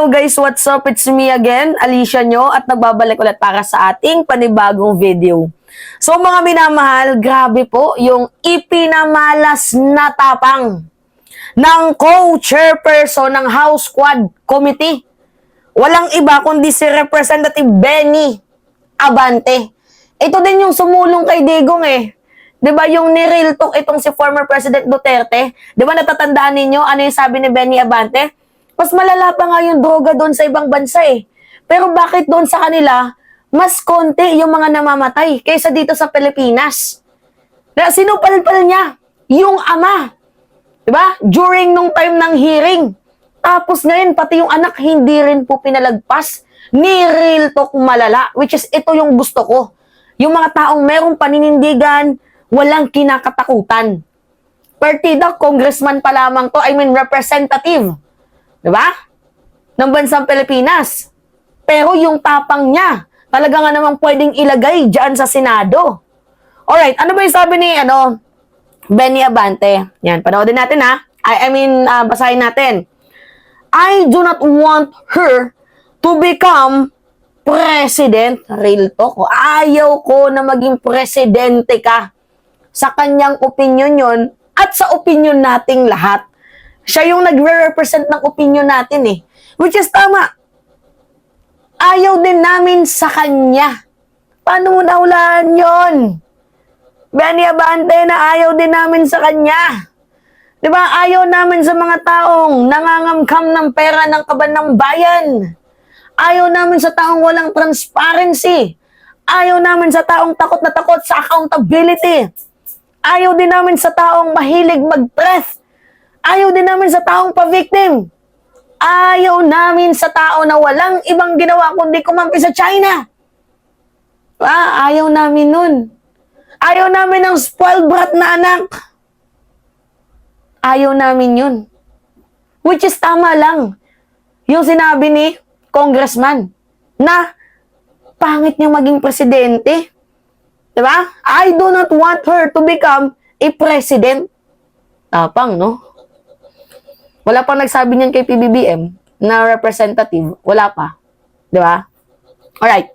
Hello guys, what's up? It's me again, Alicia nyo, at nagbabalik ulit para sa ating panibagong video. So mga minamahal, grabe po yung ipinamalas na tapang ng co-chairperson ng House Quad Committee. Walang iba kundi si Representative Benny Abante. Ito din yung sumulong kay Digong eh. 'Di ba yung ni-real talk itong si former President Duterte? 'Di ba natatandaan ninyo ano yung sabi ni Benny Abante? Mas malala pa nga yung droga doon sa ibang bansa eh. Pero bakit doon sa kanila, mas konti yung mga namamatay kaysa dito sa Pilipinas? Na sinupal-pal niya yung ama. Diba? During nung time ng hearing. Tapos ngayon, pati yung anak, hindi rin po pinalagpas ni real talk malala. Which is, ito yung gusto ko. Yung mga taong merong paninindigan, walang kinakatakutan. Partida, congressman pa lamang to, I mean representative. Diba? Ng bansang Pilipinas. Pero yung tapang niya, talaga nga namang pwedeng ilagay dyan sa Senado. Alright, ano ba yung sabi ni Benny Abante? Yan, panoodin natin ha. Basahin natin. I do not want her to become president. Real talk. Ayaw ko na maging presidente ka. Sa kanyang opinion yun at sa opinion nating lahat. Siya yung nagre-represent ng opinion natin eh. Which is tama. Ayaw din namin sa kanya. Paano mo nahulaan yun? Benny Abante na ayaw din namin sa kanya. Diba? Ayaw namin sa mga taong nangangamkam ng pera ng kaban ng bayan. Ayaw namin sa taong walang transparency. Ayaw namin sa taong takot na takot sa accountability. Ayaw din namin sa taong mahilig mag-threat. Ayaw din namin sa taong pa-victim. Ayaw namin sa tao na walang ibang ginawa kundi kumampi sa China. Ayaw namin nun. Ayaw namin ng spoiled brat na anak. Ayaw namin yun. Which is tama lang. Yung sinabi ni congressman na pangit niya maging presidente. Diba? I do not want her to become a president. Tapang, no? Wala pang nagsabi niyan kay PBBM na representative. Wala pa. Di ba? Alright.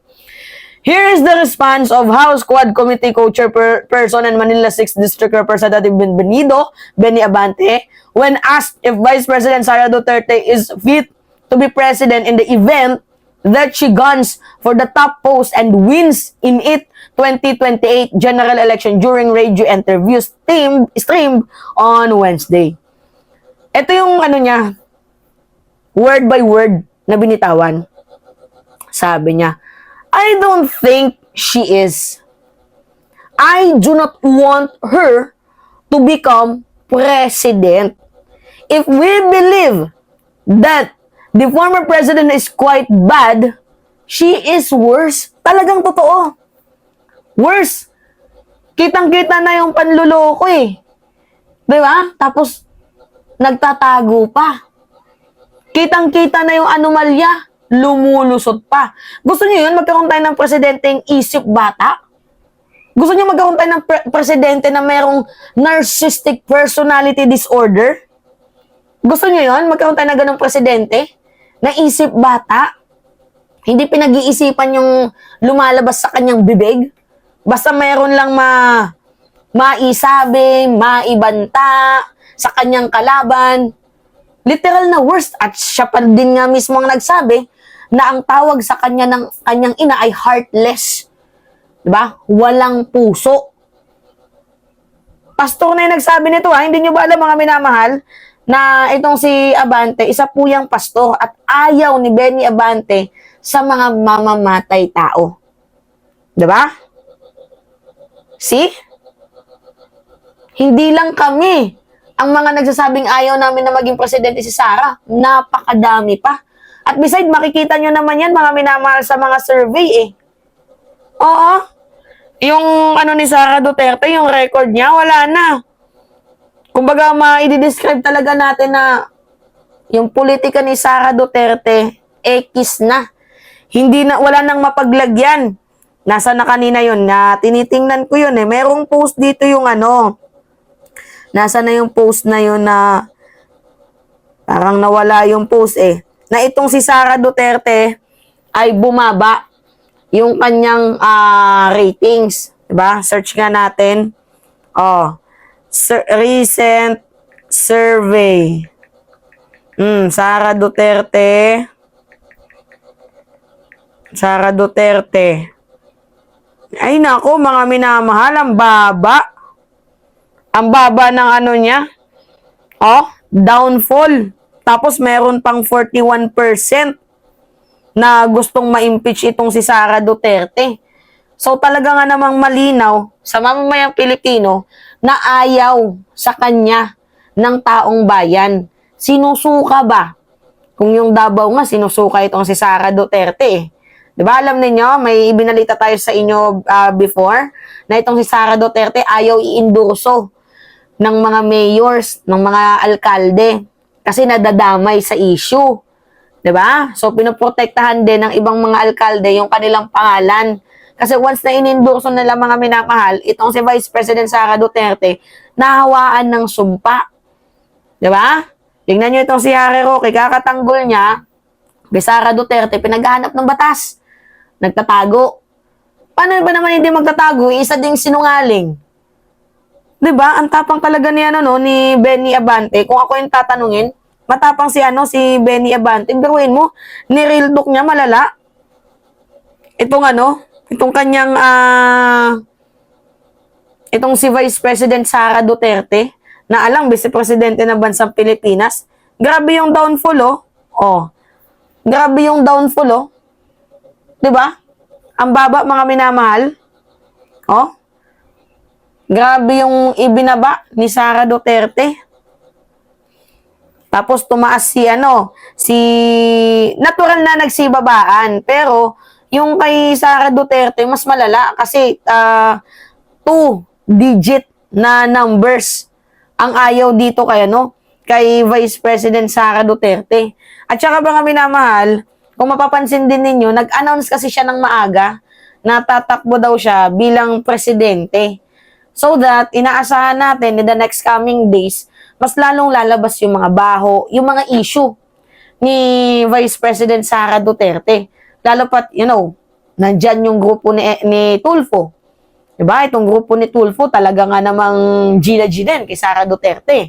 Here is the response of House Quad Committee Co-Chairperson and Manila 6th District Representative Benny Abante when asked if Vice President Sara Duterte is fit to be president in the event that she guns for the top post and wins in it 2028 general election during radio interviews streamed on Wednesday. Ito yung niya, word by word na binitawan. Sabi niya, I don't think she is. I do not want her to become president. If we believe that the former president is quite bad, she is worse. Talagang totoo. Worse. Kitang-kita na yung panluloko eh. Diba? Tapos, nagtatago pa. Kitang-kita na yung anomalya, lumulusot pa. Gusto niyo yun? Magkaroon tayo ng presidenteng isip bata? Gusto niyo magkaroon tayo ng presidente na merong narcissistic personality disorder? Gusto niyo yun? Magkaroon tayo ng ganong presidente na isip bata? Hindi pinag-iisipan yung lumalabas sa kanyang bibig? Basta meron lang maisabi, maibanta, sa kanyang kalaban. Literal na worst. At siya pa din nga mismo ang nagsabi na ang tawag sa kanya ng kanyang ina ay heartless. Diba? Walang puso. Pastor na yung nagsabi nito ha. Hindi nyo ba alam mga minamahal na itong si Abante, isa po yung pastor at ayaw ni Benny Abante sa mga mamamatay tao. Diba? See? Hindi lang kami ang mga nagsasabing ayaw namin na maging presidente si Sara, napakadami pa. At beside, makikita nyo naman yan, mga minamahal sa mga survey eh. Oo. Yung ni Sara Duterte, yung record niya, wala na. Kumbaga, i-describe talaga natin na yung politika ni Sara Duterte, X na. Wala nang mapaglagyan. Nasa na kanina yun, na tinitingnan ko yun eh. Merong post dito yung Nasa na yung post na yun na parang nawala yung post eh. na itong si Sara Duterte ay bumaba yung kanyang ratings. Diba? Search nga natin. Oh, recent survey. Sara Duterte. Sara Duterte. Ay nako, mga minamahal, ang baba. Ang baba ng ano niya. Oh, downfall. Tapos meron pang 41% na gustong ma-impeach itong si Sara Duterte. So talaga nga namang malinaw sa mamamayang Pilipino na ayaw sa kanya ng taong bayan. Sinusuka ba? Kung yung Davao nga, sinusuka itong si Sara Duterte. Diba, alam niyo may ibinalita tayo sa inyo before na itong si Sara Duterte ayaw i-endorso ng mga mayors, ng mga alkalde kasi nadadamay sa issue. 'Di ba? So pinoprotektahan din ng ibang mga alkalde yung kanilang pangalan. Kasi once na inendorso nila mga minamahal, itong si Vice President Sara Duterte, nahawaan ng sumpa. 'Di ba? Tingnan niyo itong si Harry Roque, kakatanggol niya, kay Sara Duterte, pinaghahanap ng batas. Nagtatago. Paano ba naman hindi magtatago? Isa ding sinungaling. 'Di ba? Ang tapang talaga ni ni Benny Abante. Kung ako yung tatanungin, matapang si Benny Abante. Biruin mo, ni real talk niya malala. Itong kanyang itong si Vice President Sara Duterte, na alang Vice Presidente ng bansang Pilipinas. Grabe yung downfall, oh. Oh. Grabe yung downfall, oh. 'Di ba? Ang baba, mga minamahal. Oh. Grabe yung ibinaba ni Sara Duterte. Tapos tumaas si natural na nagsibabaan, pero yung kay Sara Duterte mas malala kasi 2-digit na numbers ang ayaw dito kay Vice President Sara Duterte. At saka mga minamahal, kung mapapansin din ninyo, nag-announce kasi siya ng maaga na tatakbo daw siya bilang presidente. So that, inaasahan natin in the next coming days, mas lalong lalabas yung mga baho, yung mga issue ni Vice President Sara Duterte. Lalo pat, nandyan yung grupo ni Tulfo. Diba? Itong grupo ni Tulfo, talaga nga namang Gina din kay Sara Duterte.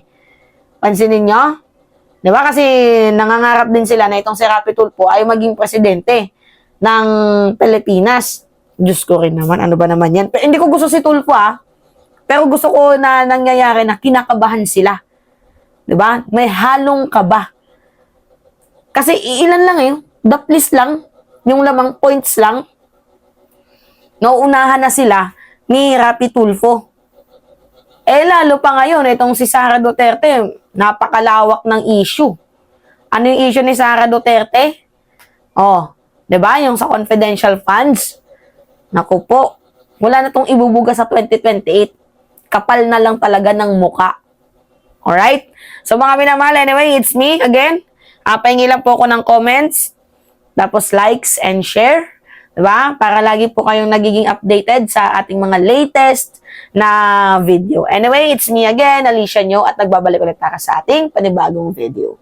Pansinin nyo? Diba? Kasi nangangarap din sila na itong si Rapi Tulfo ay maging presidente ng Pilipinas. Diyos ko rin naman, ano ba naman yan? Pero, hindi ko gusto si Tulfo pero gusto ko na nangyayari na kinakabahan sila. Diba? May halong kaba. Kasi ilan lang daplis lang, yung lamang points lang, nauunahan na sila ni Rapi Tulfo. Lalo pa ngayon, itong si Sara Duterte, napakalawak ng issue. Ano yung issue ni Sara Duterte? Oh, 'di ba? Yung sa confidential funds. Naku po, wala na tong ibubuga sa 2028. Kapal na lang talaga ng muka. Alright? So mga minamahal, anyway, it's me again. Pahingi lang po ako ng comments, tapos likes and share. Diba? Para lagi po kayong nagiging updated sa ating mga latest na video. Anyway, it's me again, Alicia Nyo, at nagbabalik ulit para sa ating panibagong video.